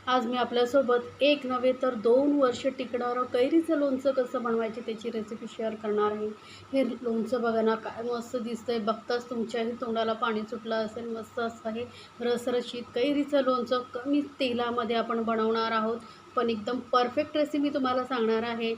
आज मी आपल्यासोबत एक नव्हे तर 2 वर्ष टिकणारं कैरीचं लोणचं कसं बनवायचे त्याची रेसिपी शेअर करणार आहे. हे लोणचं बघा ना, काय मस्त दिसतंय. बघताच तुमच्याही तोंडाला पाणी सुटलं असेल. मस्त असं हे रसरशीत कैरीचं लोणचं कमी तेलामध्ये आपण बनवणार आहोत. पण एकदम परफेक्ट रेसिपी तुम्हाला सांगणार आहे.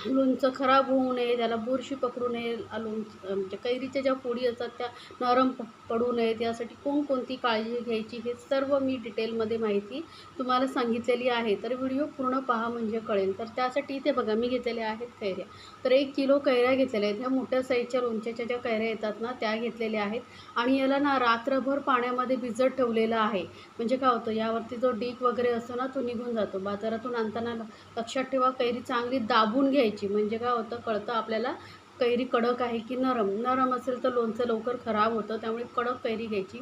लोणचं खराब होऊ नये, त्याला बुरशी पकडू नये, म्हणजे कैरीच्या ज्या फोडी असतात त्या नरम पडू नयेत, यासाठी कोणकोणती काळजी घ्यायची हे सर्व मी डिटेलमध्ये माहिती तुम्हाला सांगितलेली आहे. तर व्हिडिओ पूर्ण पहा म्हणजे कळेल. तर त्यासाठी इथे बघा मी घेतलेल्या आहेत कैऱ्या. तर 1 किलो कैऱ्या घेतलेल्या आहेत. ह्या मोठ्या साईजच्या लोणच्याच्या ज्या कैऱ्या येतात ना, त्या घेतलेल्या आहेत. आणि याला ना रात्रभर पाण्यामध्ये भिजत ठेवलेलं आहे. म्हणजे काय होतं, यावरती जो डीक वगैरे असतो ना, तो निघून जातो. बाजारातून आणताना लक्षात ठेवा, कैरी चांगली दाबून घ्यायची. म्हणजे काय होतं, कळतं आपल्याला कैरी कडक आहे की नरम. नरम असेल तर लोणचं लवकर खराब होतं, त्यामुळे कडक कैरी घ्यायची.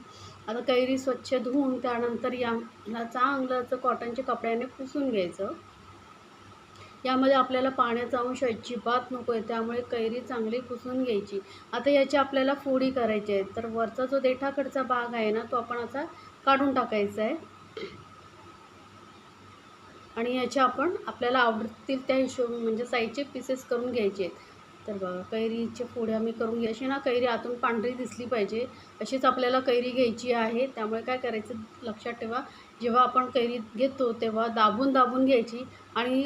आता कैरी स्वच्छ धुवून त्यानंतर याला चांगलं असं कॉटनच्या कपड्याने पुसून घ्यायचं. यामध्ये आपल्याला पाण्याचा अंश अजिबात नको आहे, त्यामुळे कैरी चांगली पुसून घ्यायची. आता याची आपल्याला फोडी करायची आहे. तर वरचा जो देठाकडचा भाग आहे ना, तो आपण असा काढून टाकायचा आहे. आणि याच्या आपल्याला आवडतील त्या म्हणजे साईजचे पीसेस करून घ्यायचे आहेत. तर बघा, कैरीच्या फोड्या मी करून घ्या. अशी ना कैरी आतून पांढरी दिसली पाहिजे, अशीच आपल्याला कैरी घ्यायची आहे. त्यामुळे काय करायचं लक्षात ठेवा, जेव्हा आपण कैरी घेतो तेव्हा दाबून दाबून घ्यायची. आणि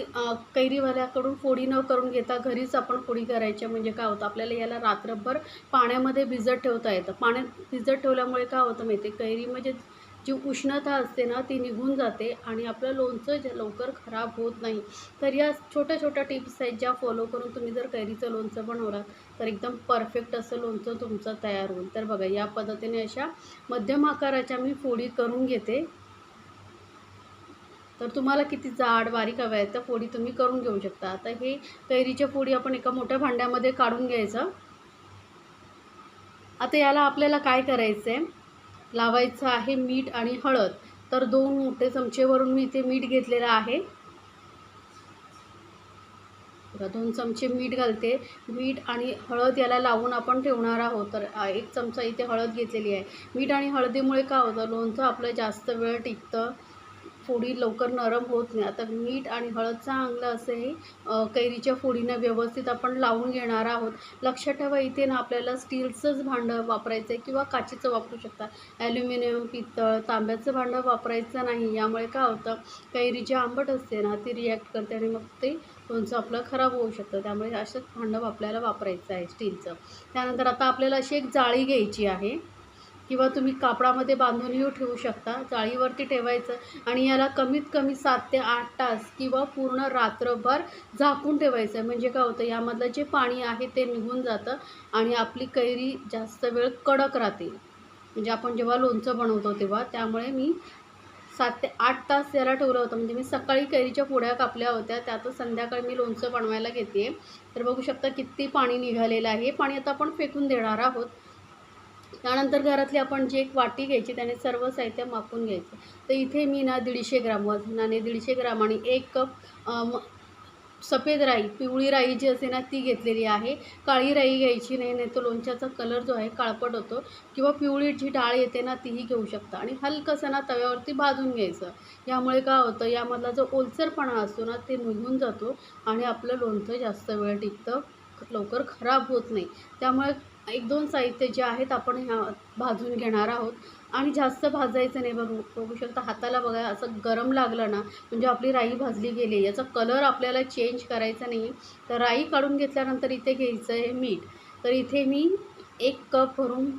कैरीवाल्याकडून फोडी न करून घेता घरीच आपण फोडी करायच्या. म्हणजे काय होतं, आपल्याला याला रात्रभर पाण्यामध्ये भिजत ठेवता येतं. पाण्यात भिजत ठेवल्यामुळे काय होतं माहिती आहे, कैरी म्हणजे जी उष्णता असते ना, ती निघून जाते आणि आपलं लोणचं लवकर खराब होत नाही. तर या छोट्या छोट्या टिप्स आहेत, ज्या फॉलो करून तुम्ही जर कैरीचं लोणचं बनवलात तर एकदम परफेक्ट असं लोणचं तुमचं तयार होईल. तर बघा, या पद्धतीने अशा मध्यम आकाराच्या मी फोडी करून घेते. तर तुम्हाला किती जाड बारीक हव्या आहेत त्या फोडी तुम्ही करून घेऊ शकता. आता हे कैरीच्या फोडी आपण एका मोठ्या भांड्यामध्ये काढून घ्यायचं. आता याला आपल्याला काय करायचं आहे, लावायचं आहे मीठ आणि हळद. तर 2 मोठे चमचेवरून मी इथे मीठ घेतलेलं आहे. बघा, 2 चमचे मीठ घालते. मीठ आणि हळद याला लावून आपण ठेवणार आहोत. तर 1 चमचा इथे हळद घेतलेली आहे. मीठ आणि हळदीमुळे काय होतं, लोणचं आपलं जास्त वेळ टिकतं, फोडी लवकर नरम होत नाही. आता मीठ आणि हळद चांगलं असं हे कैरीच्या फोडींना व्यवस्थित आपण लावून घेणार आहोत. लक्षात ठेवा, इथे ना आपल्याला स्टीलचंच भांडं वापरायचं आहे किंवा काचेचं वापरू शकता. ॲल्युमिनियम, पितळ, तांब्याचं भांडं वापरायचं नाही. यामुळे काय होतं, कैरी जी आंबट असते ना, ती रिॲक्ट करते आणि मग ते लोणचं आपलं खराब होऊ शकतं. त्यामुळे असंच भांडं आपल्याला वापरायचं आहे स्टीलचं. त्यानंतर आता आपल्याला अशी एक जाळी घ्यायची आहे किंवा तुम्ही कापडामध्ये बांधूनही ठेवू शकता. जाळीवरती ठेवायचं आणि याला कमीत कमी 7 ते 8 तास किंवा पूर्ण रात्रभर झाकून ठेवायचं आहे. म्हणजे काय होतं, यामधलं जे पाणी आहे ते निघून जातं आणि आपली कैरी जास्त वेळ कडक राहते. म्हणजे आपण जेव्हा लोणचं बनवतो तेव्हा. त्यामुळे मी 7 ते 8 तास याला ठेवलं होतं. म्हणजे मी सकाळी कैरीच्या फोड्या कापल्या होत्या, त्यातच संध्याकाळी मी लोणचं बनवायला घेते. तर बघू शकता किती पाणी निघालेलं आहे. हे पाणी आता आपण फेकून देणार आहोत. त्यानंतर घरातली आपण जी एक वाटी घ्यायची, त्याने सर्व साहित्य मापून घ्यायचं. तर इथे मी ना 150 ग्राम वजनाने 150 ग्राम आणि 1 कप सफेद राई, पिवळी राई जी असते ना ती घेतलेली आहे. काळी राई घ्यायची नाही, नाही तर लोणच्याचा कलर जो आहे काळपट होतो. किंवा पिवळी जी डाळ येते ना तीही घेऊ शकता. आणि हलकंसं ना तव्यावरती भाजून घ्यायचं. यामुळे काय होतं, यामधला जो ओलसरपणा असतो ना ते निघून जातो आणि आपलं लोणचं जास्त वेळ टिकतं, लवकर खराब होत नाही. त्यामुळे 1-2 साहित्य जे आहेत आपण भाजून घेणार आहोत. आणि जास्त भाजायचं नाही. बघू शकता हाताला बघा, असं गरम लागलं ना म्हणजे आपली राई भाजली गेली. याचा कलर आपल्याला चेंज करायचा नाही. तर राई काढून घेतल्यानंतर इथे घ्यायचं आहे मीठ. तर इथे मी 1 कप भरून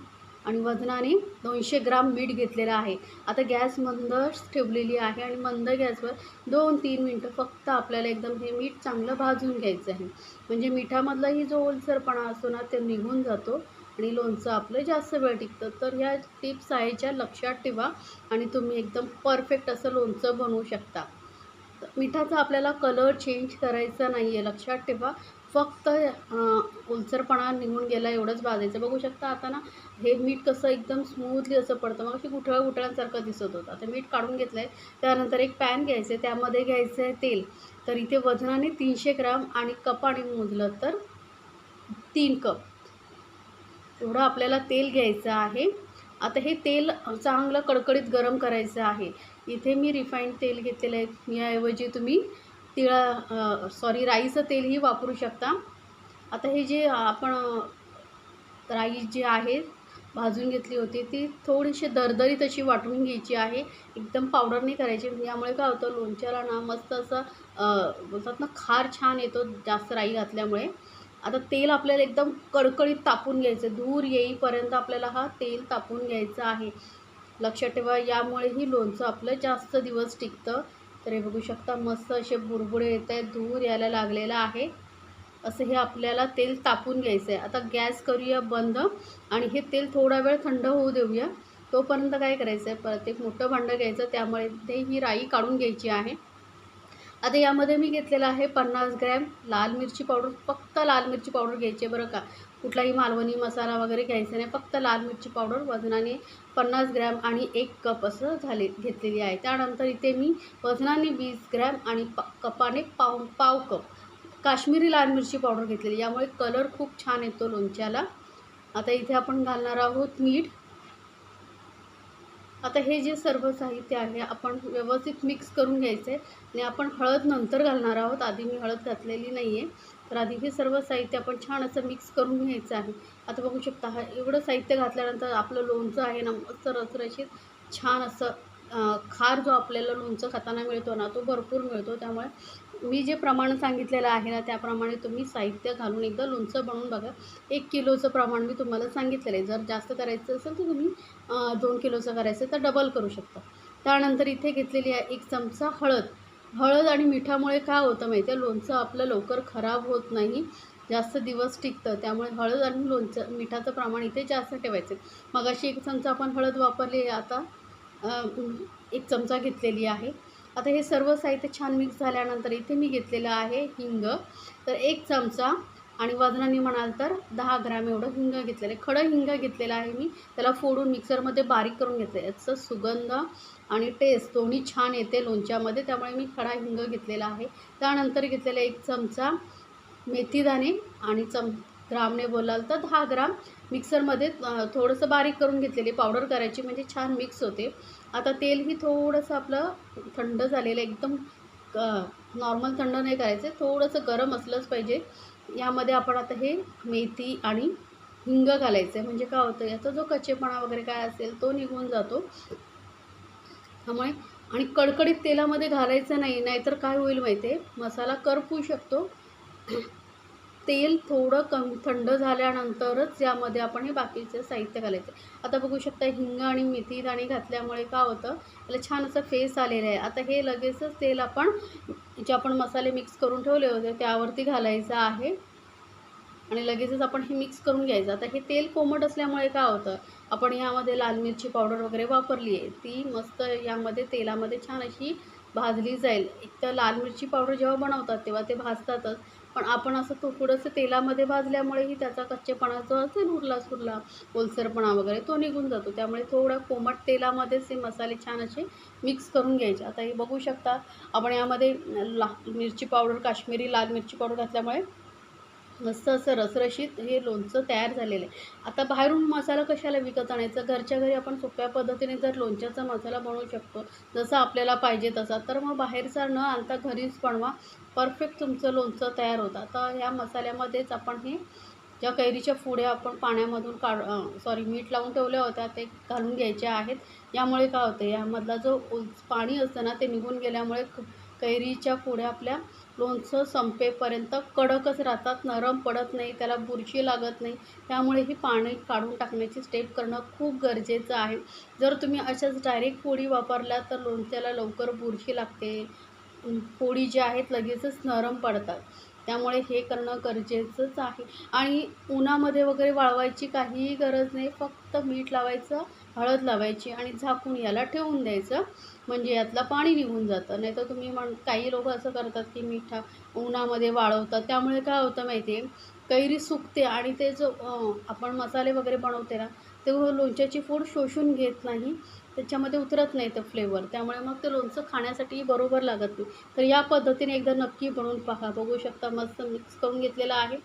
आणि वजनाने 200 ग्राम मीठ घेतलेलं आहे. आता गॅस मंदच ठेवलेली आहे आणि मंद गॅसवर 2-3 मिनटं फक्त आपल्याला एकदम हे मीठ चांगलं भाजून घ्यायचं आहे. म्हणजे मिठामधलाही जो ओलसरपणा असतो ना ते निघून जातो आणि लोणचं आपलं जास्त वेळ टिकतं. तर ह्या टिप्स आहे ज्या लक्षात ठेवा आणि तुम्ही एकदम परफेक्ट असं लोणचं बनवू शकता. मिठाचा आपल्याला कलर चेंज करायचा नाही आहे, लक्षात ठेवा. फक्त ओलसरपणा निघून गेला एवढंच भाजायचं. बघू शकता आता ना हे मीठ कसं एकदम स्मूथली असं पडतं. मग अशी गुठळ्या दिसत होतं. आता मीठ काढून घेतलं आहे. त्यानंतर एक पॅन घ्यायचं आहे, त्यामध्ये घ्यायचं आहे तेल. तर इथे वजनाने 300 ग्राम आणि कपाने मोजलं तर 3 कप एवढं आपल्याला तेल घ्यायचं आहे. आता हे तेल चांगलं कडकडीत गरम करायचं आहे. इथे मी रिफाईंड तेल घेतलेलं आहे. याऐवजी तुम्ही राईचं तेलही वापरू शकता. आता हे जे आपण राई जी आहे भाजून घेतली होती ती थोडीशी दरदरीत अशी वाटून घ्यायची आहे. एकदम पावडर नाही करायची. यामुळे काय होतं लोणच्याला ना मस्त असं बोलतात ना खार छान येतो जास्त राई घातल्यामुळे. आता तेल आपल्याला एकदम कडकडीत तापून घ्यायचं. धूर येईपर्यंत आपल्याला हा तेल तापून घ्यायचा आहे. लक्षात ठेवा, यामुळेही लोणचं आपलं जास्त दिवस टिकतं. तर हे बघू शकता मस्त असे बुडबुडे येत आहेत, धूर यायला लागलेला आहे. असं हे आपल्याला तेल तापून घ्यायचं आहे. आता गॅस करूया बंद आणि हे तेल थोडा वेळ थंड होऊ देऊया. तोपर्यंत काय करायचं आहे, परत एक मोठं भांडं घ्यायचं, त्यामुळे ते ही राई काढून घ्यायची आहे. आता यामध्ये मी घेतलेलं आहे 50 ग्रॅम लाल मिरची पावडर. फक्त लाल मिरची पावडर घ्यायची आहे बरं का, कुठलाही मालवणी मसाला वगैरे घ्यायचा नाही. फक्त लाल मिरची पावडर वजनाने 50 ग्रॅम आणि 1 कप असं घेतलेली आहे. त्यानंतर इथे मी वजनाने 20 ग्रॅम आणि कपाने पाव कप काश्मीरी लाल मिरची पावडर घेतलेली. यामुळे कलर खूप छान येतो लोणच्याला. आता इथे आपण घालणार आहोत मीठ. आता हे जे सर्व साहित्य आहे आपण व्यवस्थित मिक्स करून घ्यायचं आहे आणि आपण हळद नंतर घालणार आहोत. आधी मी हळद घातलेली नाही आहे. तर आधी हे सर्व साहित्य आपण छान असं मिक्स करून घ्यायचं आहे. आता बघू शकता हा एवढं साहित्य घातल्यानंतर आपलं लोणचं आहे ना मस्त रसरशीत छान असं खार जो आपल्याला लोणचं खाताना मिळतो ना तो भरपूर मिळतो. त्यामुळे मी जे प्रमाण सांगितलेलं आहे ना त्याप्रमाणे तुम्ही साहित्य घालून एकदा लोणचं बनवून बघा. 1 किलोचं प्रमाण मी तुम्हाला सांगितलेलं आहे. जर जास्त करायचं असेल तर तुम्ही 2 किलोचं करायचं तर डबल करू शकता. त्यानंतर इथे घेतलेली आहे 1 चमचा हळद आणि मिठामुळे काय होतं माहिती आहे, लोणचं आपलं लवकर खराब होत नाही, जास्त दिवस टिकतं. त्यामुळे हळद आणि मिठाचं प्रमाण इथे जास्त ठेवायचं. मगाशी 1 चमचा आपण हळद वापरली, आता 1 चमचा घेतलेली आहे. आता हे सर्व साहित्य छान मिक्स झाल्यानंतर इथे मी घेतलेलं आहे हिंग. तर 1 चमचा आणि वजनाने म्हणाल तर 10 ग्रॅम एवढं हिंग घेतलेलं आहे. खडं हिंग घेतलेलं आहे मी. त्याला फोडून मिक्सरमध्ये बारीक करून घेतलं आहे. याचा सुगंध आणि टेस्ट दोन्ही छान येते लोणच्यामध्ये, त्यामुळे मी खडा हिंग घेतलेला आहे. त्यानंतर घेतलेला 1 चमचा मेथीदाणे आणि ग्रामने बोलाल तर 10 ग्राम मिक्सरमध्ये थोडंसं बारीक करून घेतलेली पावडर करायची, म्हणजे छान मिक्स होते. आता तेलही थोडंसं आपलं थंड झालेलं एकदम नॉर्मल थंड नाही करायचं, थोडंसं गरम असलंच पाहिजे. यामध्ये आपण आता हे मेथी आणि हिंग घालायचं आहे. म्हणजे काय होतं याचा जो कच्चेपणा वगैरे काय असेल तो निघून जातो. त्यामुळे आणि कडकडीत तेलामध्ये घालायचं नाही, नाहीतर काय होईल माहिती आहे, मसाला करपू शकतो. तेल थोडं थंड झाल्यानंतरच यामध्ये आपण हे बाकीचं साहित्य घालायचं. आता बघू शकता हिंग आणि मेथी दाणे घातल्यामुळे काय होतं त्याला छान असं फेस आलेलं आहे. आता हे लगेचच तेल आपण जे आपण मसाले मिक्स करून ठेवले होते त्यावरती घालायचं आहे आणि लगेचच आपण हे मिक्स करून घ्यायचं. आता हे तेल कोमट असल्यामुळे काय होतं, आपण यामध्ये लाल मिरची पावडर वगैरे वापरली आहे, ती मस्त यामध्ये तेलामध्ये छान अशी भाजली जाईल. एक तर लाल मिरची पावडर जेव्हा बनवतात तेव्हा ते भाजतातच, पण आपण असं थोडंसं तेलामध्ये भाजल्यामुळेही त्याचा कच्चेपणा जो असेल उरला ओलसरपणा वगैरे तो निघून जातो. त्यामुळे थोडं कोमट तेलामध्येच हे मसाले छान असे मिक्स करून घ्यायचे. आता हे बघू शकता आपण यामध्ये मिरची पावडर काश्मीरी लाल मिरची पावडर घातल्यामुळे मस्त असं रसरशीत हे लोणचं तयार झालेलं आहे. आता बाहेरून मसाला कशाला विकत आणायचा, घरच्या घरी आपण सोप्या पद्धतीने जर लोणच्याचा मसाला बनवू शकतो जसं आपल्याला पाहिजे तसा, तर मग बाहेरचा न आणता घरीच बनवा, परफेक्ट तुमचं लोणचं तयार होतं. आता ह्या मसाल्यामध्येच आपण हे ज्या कैरीच्या फोड्या आपण पाण्यामधून मीठ लावून ठेवल्या होत्या ते घालून घ्यायच्या आहेत. यामुळे काय होतं यामधला जो पाणी असतं ना ते निघून गेल्यामुळे कैरीच्या फोड्या आपल्या लोणचं संपेपर्यंत कडकच राहतात, नरम पडत नाही, त्याला बुरशी लागत नाही. त्यामुळे ही पाणी काढून टाकण्याची स्टेप करणं खूप गरजेचं आहे. जर तुम्ही अशाच डायरेक्ट फोडी वापरल्या तर लोणच्याला लवकर बुरशी लागते, फोडी ज्या आहेत लगेचच नरम पडतात. त्यामुळे हे करणं गरजेचंच आहे. आणि उन्हामध्ये वगैरे वाळवायची काहीही गरज नाही, फक्त मीठ लावायचं, हळद लावायची आणि झाकून याला ठेवून द्यायचं, म्हणजे यातलं पाणी निघून जातं. नाहीतर तुम्ही काही लोकं असं करतात की उन्हामध्ये वाळवतात, त्यामुळे काय होतं माहिती आहे, कैरी सुकते आणि ते जो आपण मसाले वगैरे बनवते ना ते लोणच्याची फोड शोषून घेत नाही, त्याच्यामध्ये उतरत नाही तो फ्लेवर, त्यामुळे मग ते लोणचं खाण्यासाठी बरोबर लागत नाही. तर या पद्धतीने एकदा नक्की बनवून पहा. बघू शकता मस्त मिक्स करून घेतलेलं आहे.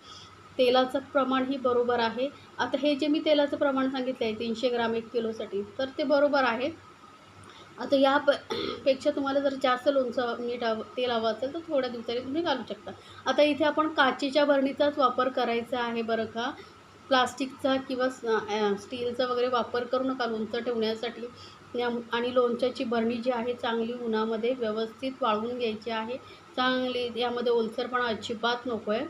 तेलाचं प्रमाणही बरोबर आहे. आता हे जे मी तेलाचं प्रमाण सांगितलं आहे 300 ग्राम 1 किलोसाठी, तर ते बरोबर आहे. आता पेक्षा तुम्हाला जर जास्त लोणचं मीठ तेल हवं असेल तर थोड्या दिवसांनी तुम्ही घालू शकता. आता इथे आपण काचेच्या बरणीचाच वापर करायचा आहे बरं का. प्लास्टिकचा किंवा स्टीलचा वगैरे वापर करू नका लोणचं ठेवण्यासाठी. आणि लोणच्याची बरणी जी आहे चांगली उन्हामध्ये व्यवस्थित वाळवून घ्यायची आहे. चांगली यामध्ये ओलसरपणा अजिबात नको आहे.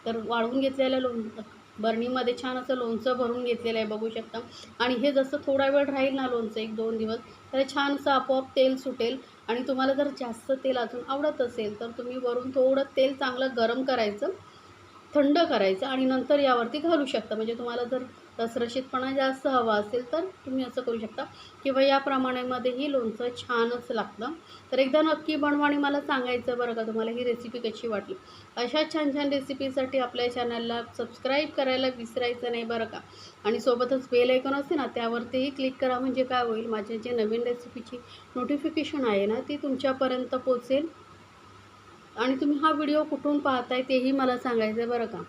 तर वाळवून घेतलेल्या बरणीमध्ये छान असं लोणचं भरून घेतलेलं आहे बघू शकता. आणि हे जसं थोडा वेळ राहील ना लोणचं 1-2 दिवस, तर छानसं आपोआप तेल सुटेल. आणि तुम्हाला जर जास्त तेल अजून आवडत असेल तर तुम्ही वरून थोडं तेल चांगलं गरम करायचं, थंड करायचं आणि नंतर यावरती घालू शकता. म्हणजे तुम्हाला जर रसरशीतपणा जास्त हवा असेल तर तुम्ही असं करू शकता किंवा या प्रमाणामध्येही लोणचं छानच लागतं. तर एकदा नक्की बनवा आणि मला सांगायचं बरं का तुम्हाला ही रेसिपी कशी वाटली. अशा छान छान रेसिपीसाठी आपल्या चॅनलला सबस्क्राईब करायला विसरायचं नाही बरं का. आणि सोबतच बेल आयकॉन असते ना त्यावरतीही क्लिक करा. म्हणजे काय होईल, माझे जे नवीन रेसिपीची नोटिफिकेशन आहे ना ती तुमच्यापर्यंत पोहोचेल. आणि तुम्ही हा व्हिडिओ कुठून पाहताय तेही मला सांगायचं आहे बरं का.